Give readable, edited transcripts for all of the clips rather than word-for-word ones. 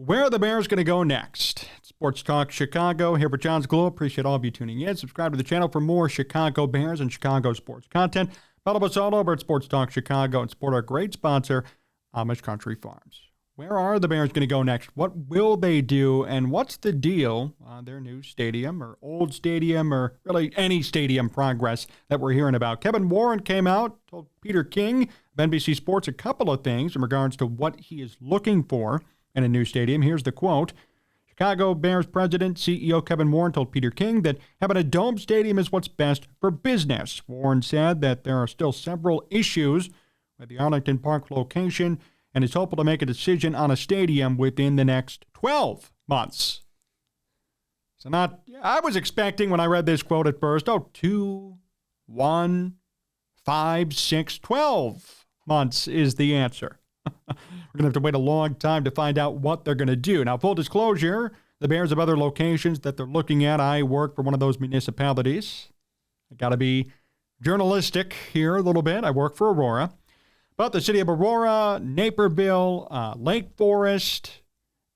Where are the Bears going to go next? Sports Talk Chicago, here with Jon Zaghloul. Appreciate all of you tuning in. Subscribe to the channel for more Chicago Bears and Chicago sports content. Follow us all over at Sports Talk Chicago and support our great sponsor, Amish Country Farms. Where are the Bears going to go next? What will they do? And what's the deal on their new stadium or old stadium or really any stadium progress that we're hearing about? Kevin Warren came out, told Peter King of NBC Sports a couple of things in regards to what he is looking for in a new stadium. Here's the quote. Chicago Bears president, CEO Kevin Warren told Peter King that having a dome stadium is what's best for business. Warren said that there are still several issues with the Arlington Park location and is hopeful to make a decision on a stadium within the next 12 months. So I was expecting when I read this quote at first, 2, 1, 5, 6, 12 months is the answer. We're going to have to wait a long time to find out what they're going to do. Now, full disclosure, the Bears have other locations that they're looking at. I work for one of those municipalities. I got to be journalistic here a little bit. I work for Aurora. But the city of Aurora, Naperville, Lake Forest,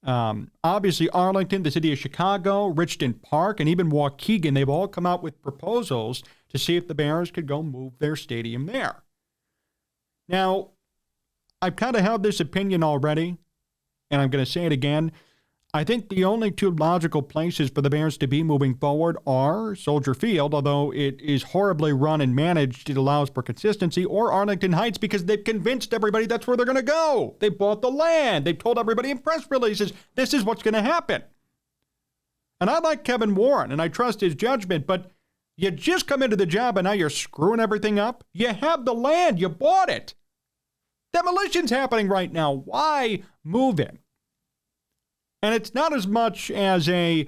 obviously Arlington, the city of Chicago, Richmond Park, and even Waukegan, they've all come out with proposals to see if the Bears could go move their stadium there. Now, I've kind of held this opinion already, and I'm going to say it again. I think the only two logical places for the Bears to be moving forward are Soldier Field, although it is horribly run and managed, it allows for consistency, or Arlington Heights because they've convinced everybody that's where they're going to go. They bought the land. They've told everybody in press releases, this is what's going to happen. And I like Kevin Warren, and I trust his judgment, but you just come into the job and now you're screwing everything up? You have the land. You bought it. Demolition's happening right now. Why move it? And it's not as much as hey,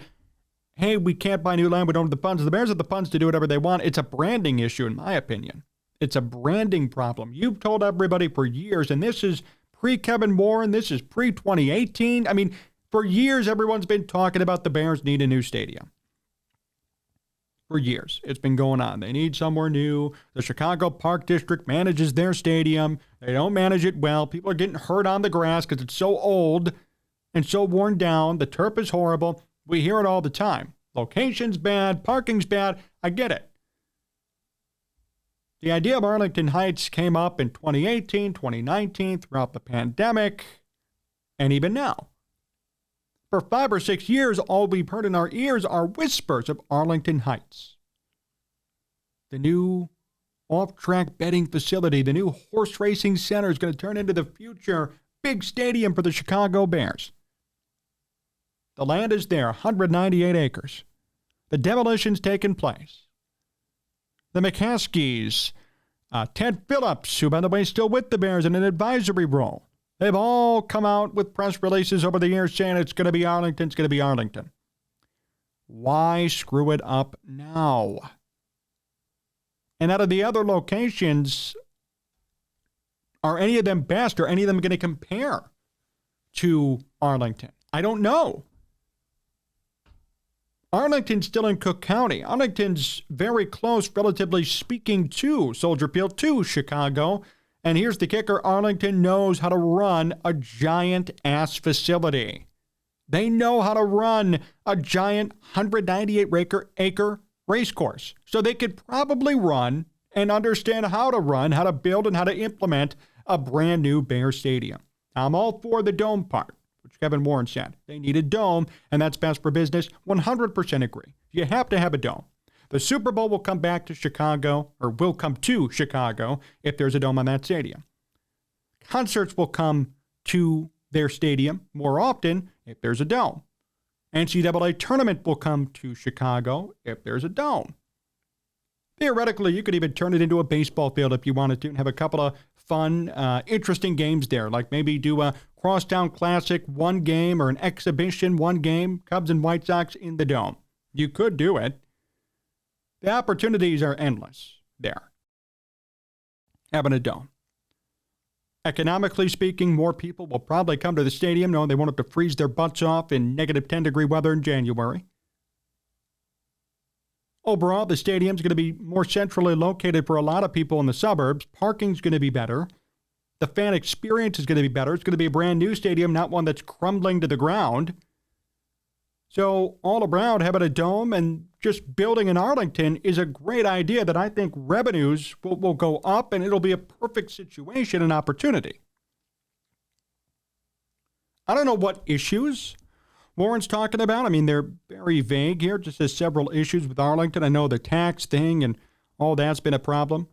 we can't buy new land, we don't have the funds. The Bears have the funds to do whatever they want. It's a branding issue, in my opinion. It's a branding problem. You've told everybody for years, and this is pre-Kevin Warren, this is pre-2018. I mean, for years, everyone's been talking about the Bears need a new stadium. For years, it's been going on. They need somewhere new. The Chicago Park District manages their stadium. They don't manage it well. People are getting hurt on the grass because it's so old and so worn down. The turf is horrible. We hear it all the time. Location's bad. Parking's bad. I get it. The idea of Arlington Heights came up in 2018, 2019, throughout the pandemic, and even now. For 5 or 6 years, all we've heard in our ears are whispers of Arlington Heights. The new off-track betting facility, the new horse racing center is going to turn into the future big stadium for the Chicago Bears. The land is there, 198 acres. The demolition's taken place. The McCaskies, Ted Phillips, who, by the way, is still with the Bears in an advisory role, they've all come out with press releases over the years saying it's going to be Arlington, it's going to be Arlington. Why screw it up now? And out of the other locations, are any of them best? Are any of them going to compare to Arlington? I don't know. Arlington's still in Cook County. Arlington's very close, relatively speaking, to Soldier Field, to Chicago. And here's the kicker. Arlington knows how to run a giant-ass facility. They know how to run a giant 198-acre race course. So they could probably run and understand how to run, how to build, and how to implement a brand new Bear Stadium. I'm all for the dome part, which Kevin Warren said. They need a dome, and that's best for business. 100% agree. You have to have a dome. The Super Bowl will come back to Chicago, or will come to Chicago, if there's a dome on that stadium. Concerts will come to their stadium more often if there's a dome. NCAA tournament will come to Chicago if there's a dome. Theoretically, you could even turn it into a baseball field if you wanted to and have a couple of fun, interesting games there, like maybe do a Crosstown Classic one game or an exhibition one game, Cubs and White Sox in the dome. You could do it. The opportunities are endless there. Having a dome. Economically speaking, more people will probably come to the stadium knowing they won't have to freeze their butts off in negative 10-degree weather in January. Overall, the stadium's going to be more centrally located for a lot of people in the suburbs. Parking's going to be better. The fan experience is going to be better. It's going to be a brand new stadium, not one that's crumbling to the ground. So all around, having a dome and just building in Arlington is a great idea that I think revenues will go up, and it'll be a perfect situation and opportunity. I don't know what issues Warren's talking about. I mean, they're very vague here. Just says several issues with Arlington. I know the tax thing and all that's been a problem.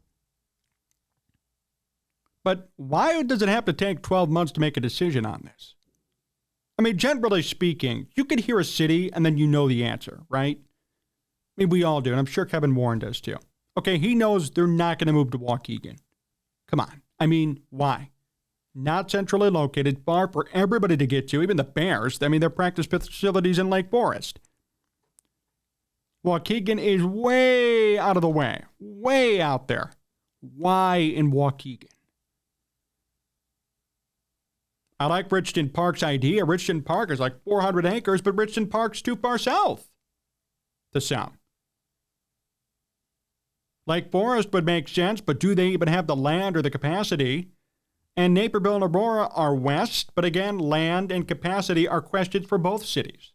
But why does it have to take 12 months to make a decision on this? I mean, generally speaking, you could hear a city and then you know the answer, right? I mean, we all do, and I'm sure Kevin Warren does too. Okay, he knows they're not going to move to Waukegan. Come on. I mean, why? Not centrally located, far for everybody to get to, even the Bears. I mean, their practice facilities in Lake Forest. Waukegan is way out of the way, way out there. Why in Waukegan? I like Richton Park's idea. Richton Park is like 400 acres, but Richton Park's too far south to some. Lake Forest would make sense, but do they even have the land or the capacity? And Naperville and Aurora are west, but again, land and capacity are questions for both cities.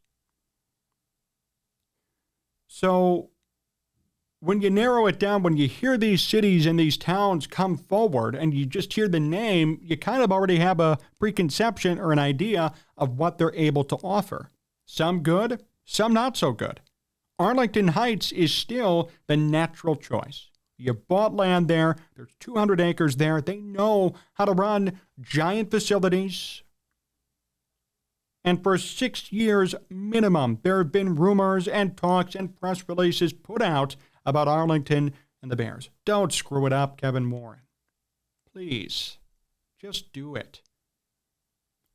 So when you narrow it down, when you hear these cities and these towns come forward and you just hear the name, you kind of already have a preconception or an idea of what they're able to offer. Some good, some not so good. Arlington Heights is still the natural choice. You bought land there. There's 200 acres there. They know how to run giant facilities. And for 6 years minimum, there have been rumors and talks and press releases put out about Arlington and the Bears. Don't screw it up, Kevin Warren. Please, just do it.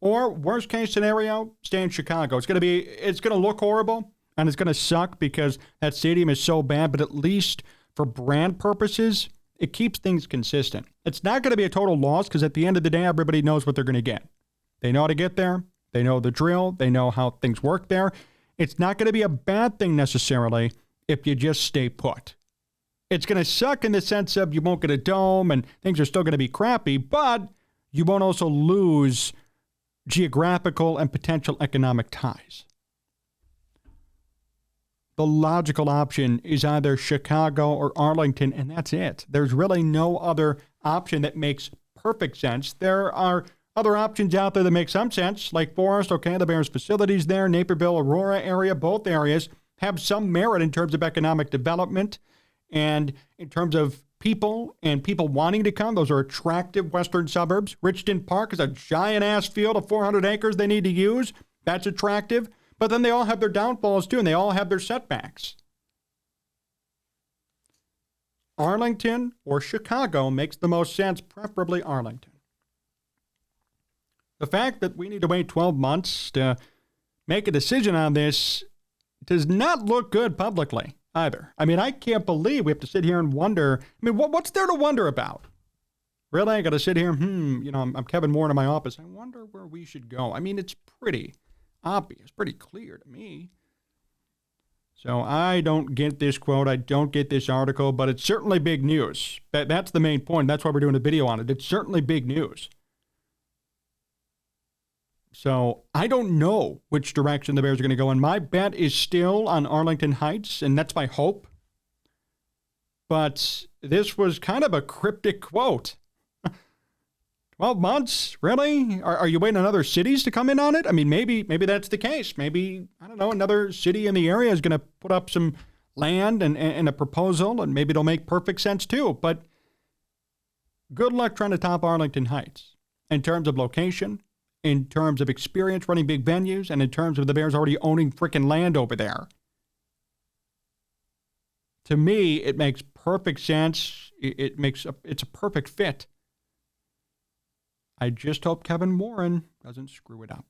Or worst case scenario, stay in Chicago. It's going to look horrible and it's going to suck because that stadium is so bad, but at least for brand purposes, it keeps things consistent. It's not going to be a total loss because at the end of the day, everybody knows what they're going to get. They know how to get there. They know the drill. They know how things work there. It's not going to be a bad thing necessarily if you just stay put. It's going to suck in the sense of you won't get a dome and things are still going to be crappy, but you won't also lose geographical and potential economic ties. The logical option is either Chicago or Arlington, and that's it. There's really no other option that makes perfect sense. There are other options out there that make some sense, like Forest, okay, the Bears facilities there, Naperville, Aurora area, both areas have some merit in terms of economic development and in terms of people and people wanting to come. Those are attractive western suburbs. Richton Park is a giant-ass field of 400 acres they need to use. That's attractive. But then they all have their downfalls, too, and they all have their setbacks. Arlington or Chicago makes the most sense, preferably Arlington. The fact that we need to wait 12 months to make a decision on this does not look good publicly either. I mean, I can't believe we have to sit here and wonder. I mean, what's there to wonder about? Really? I got to sit here, I'm Kevin Warren in my office. I wonder where we should go. I mean, it's pretty obvious, pretty clear to me. So I don't get this quote. I don't get this article, but it's certainly big news. That's the main point. That's why we're doing a video on it. It's certainly big news. So I don't know which direction the Bears are going to go, and my bet is still on Arlington Heights, and that's my hope. But this was kind of a cryptic quote. 12 months? Really? Are you waiting on other cities to come in on it? I mean, maybe that's the case. Maybe, I don't know, another city in the area is going to put up some land and a proposal, and maybe it'll make perfect sense too. But good luck trying to top Arlington Heights in terms of location, in terms of experience running big venues, and in terms of the Bears already owning freaking land over there. To me, it makes perfect sense. It's a perfect fit. I just hope Kevin Warren doesn't screw it up.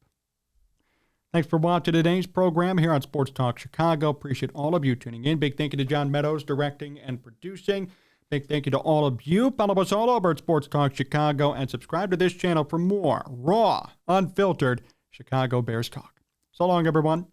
Thanks for watching today's program here on Sports Talk Chicago. Appreciate all of you tuning in. Big thank you to John Meadows, directing and producing. Big thank you to all of you. Follow us all over at Sports Talk Chicago and subscribe to this channel for more raw, unfiltered Chicago Bears talk. So long, everyone.